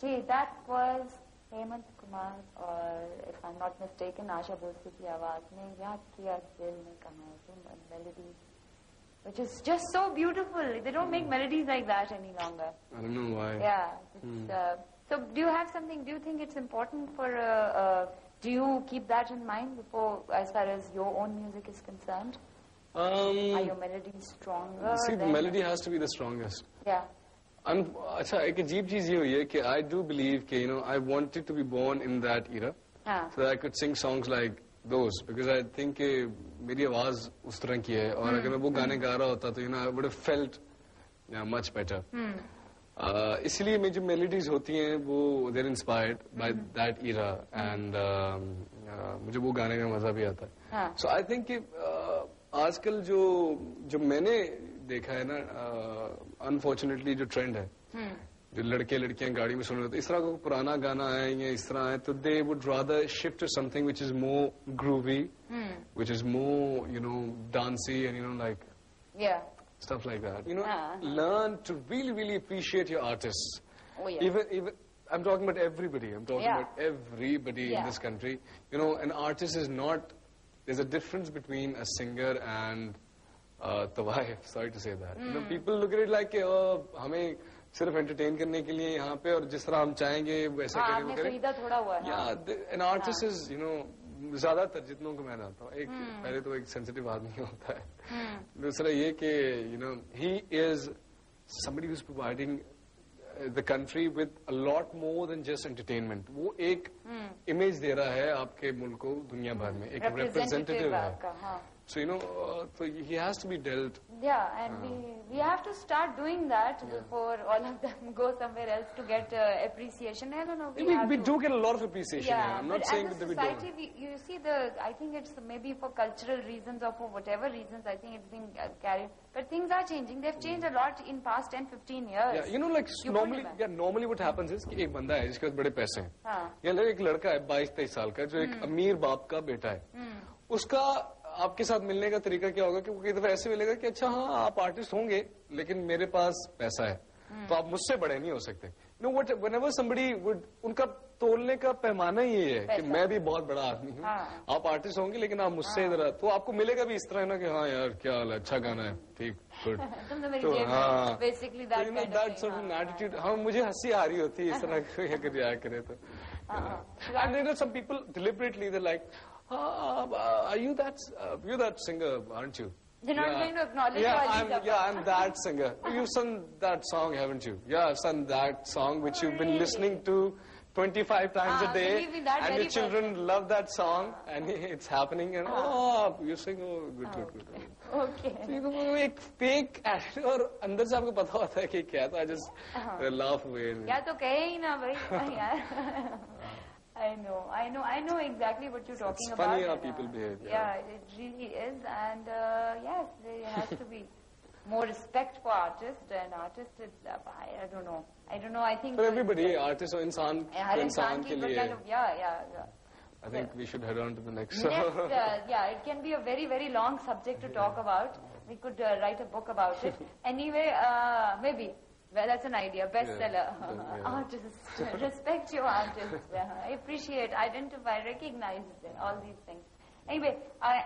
Ji, that was Hemant Kumar और if I'm not mistaken Asha Bhosle की आवाज में याद किया दिल ने कहा melody, which is just so beautiful. They don't make melodies like that any longer. I don't know why. Yeah. It's, so do you have something? Do you think it's important for? Do you keep that in mind before, as far as your own music is concerned? Are your melodies stronger? See, the melody has to be the strongest. Yeah. अच्छा एक अजीब चीज ये हुई है कि I do believe कि I wanted to be born in that era, so that I could sing songs like those, because I think कि मेरी आवाज उस तरह की है और अगर मैं वो गाने गा रहा होता तो I would have felt much better. इसलिए मेरी जो melodies होती हैं वो they're inspired by that era and मुझे वो गाने में मजा भी आता है. So I think कि आजकल जो मैंने देखा है ना, अनफॉर्चुनेटली जो ट्रेंड है, जो लड़के लड़कियां गाड़ी में सुन रहे थे, इस तरह का पुराना गाना है या इस तरह है, तो they would rather shift to something which is more groovy, which is more dancy and like stuff like that. Learn to really appreciate your artists. Oh, yeah. Even I'm talking about everybody. I'm talking about everybody in this country. An artist is not. There's a difference between a singer and तवाइफ. Sorry to say that. People look at it like हमें सिर्फ entertain करने के लिए यहाँ पे और जिस तरह हम चाहेंगे वैसे करें. थोड़ा हुआ है. Yeah, an artist is ज्यादातर जितनों को मैं जानता हूँ, एक पहले तो एक सेंसिटिव आदमी होता है. दूसरा ये कि he is somebody who's providing the country with a lot more than just entertainment. वो एक इमेज दे रहा है आपके मुल्क को दुनिया भर में, एक रिप्रेजेंटेटिव है. So so he has to be dealt. Yeah, and we have to start doing that before all of them go somewhere else to get appreciation. I don't know. We do get a lot of appreciation. Yeah, I'm not saying that we don't. Society, you see I think it's maybe for cultural reasons or for whatever reasons. I think it's been carried. But things are changing. They've changed a lot in past 10-15 years. Yeah, like normally what happens is कि एक बंदा है जिसके पास बड़े पैसे हैं, या एक लड़का है 22-23 साल का जो एक अमीर बाप का बेटा है, उसका आपके साथ मिलने का तरीका क्या होगा कि वो कई दफा ऐसे मिलेगा कि अच्छा हाँ आप आर्टिस्ट होंगे लेकिन मेरे पास पैसा है तो आप मुझसे बड़े नहीं हो सकते. Whenever somebody would, उनका तोलने का पैमाना ही ये है कि मैं भी बहुत बड़ा आदमी हूँ, आप आर्टिस्ट होंगे लेकिन आप मुझसे इधर, तो आपको मिलेगा भी इस तरह ना कि हाँ यार क्या हाल है, अच्छा गाना है, ठीक, गुड. तो हाँ, basically that sort of attitude. हाँ, मुझे हंसी आ रही होती है इस तरह कोई अगर रिया करे तो. And some people deliberately they're like, are you that singer, aren't you? They're not going to acknowledge. I'm that singer. You've sung that song, haven't you? Yeah, I've sung that song which you've been listening to 25 times a day, and your children love that song, and it's happening, and you sing, good. Okay. So, वो एक fake actor और अंदर से आपको पता होता है कि क्या था, just laugh away. क्या तो कहे ही ना भाई. I know exactly what you're talking about. It's funny how people behave. Yeah, it really is, and yes, there has to be more respect for artists, and artists, I don't know. I think for everybody, artists or इंसान के लिए. Yeah. I think we should head on to the next. It can be a very, very long subject to talk about. We could write a book about it. Anyway, maybe. Well, that's an idea. Bestseller. Artists. Respect your artists. Appreciate, identify, recognize all these things. Anyway,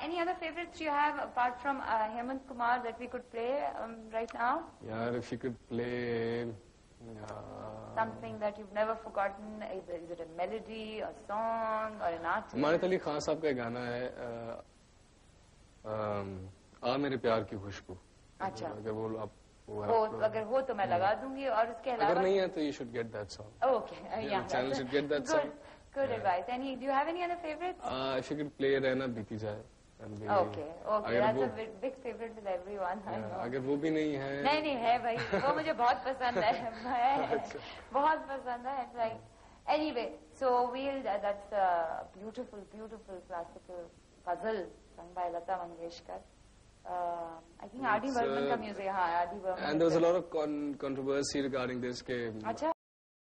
any other favorites you have apart from Hemant Kumar that we could play right now? Yeah, if you could play... something that you've never forgotten. Is it a melody, a song, or an artist? मानित Ali Khan साहब का गाना है आ मेरे प्यार की खुशबू. अच्छा. अगर वो आप अगर हो तो मैं लगा दूंगी और उसके अलावा अगर नहीं है तो you should get that song. Okay, yeah. Channel should get that song. Good advice. Do you have any other favorites? If you could play रहना बीती जाए. Okay. That's a big favorite with everyone. अगर वो भी नहीं है. नहीं है भाई. वो मुझे बहुत पसंद है. बहुत पसंद है. It's like anyway. So that's a beautiful classical puzzle sung by Lata Mangeshkar. I think R.D. Burman का music. हाँ, R.D. Burman. And there was a lot of controversy regarding this.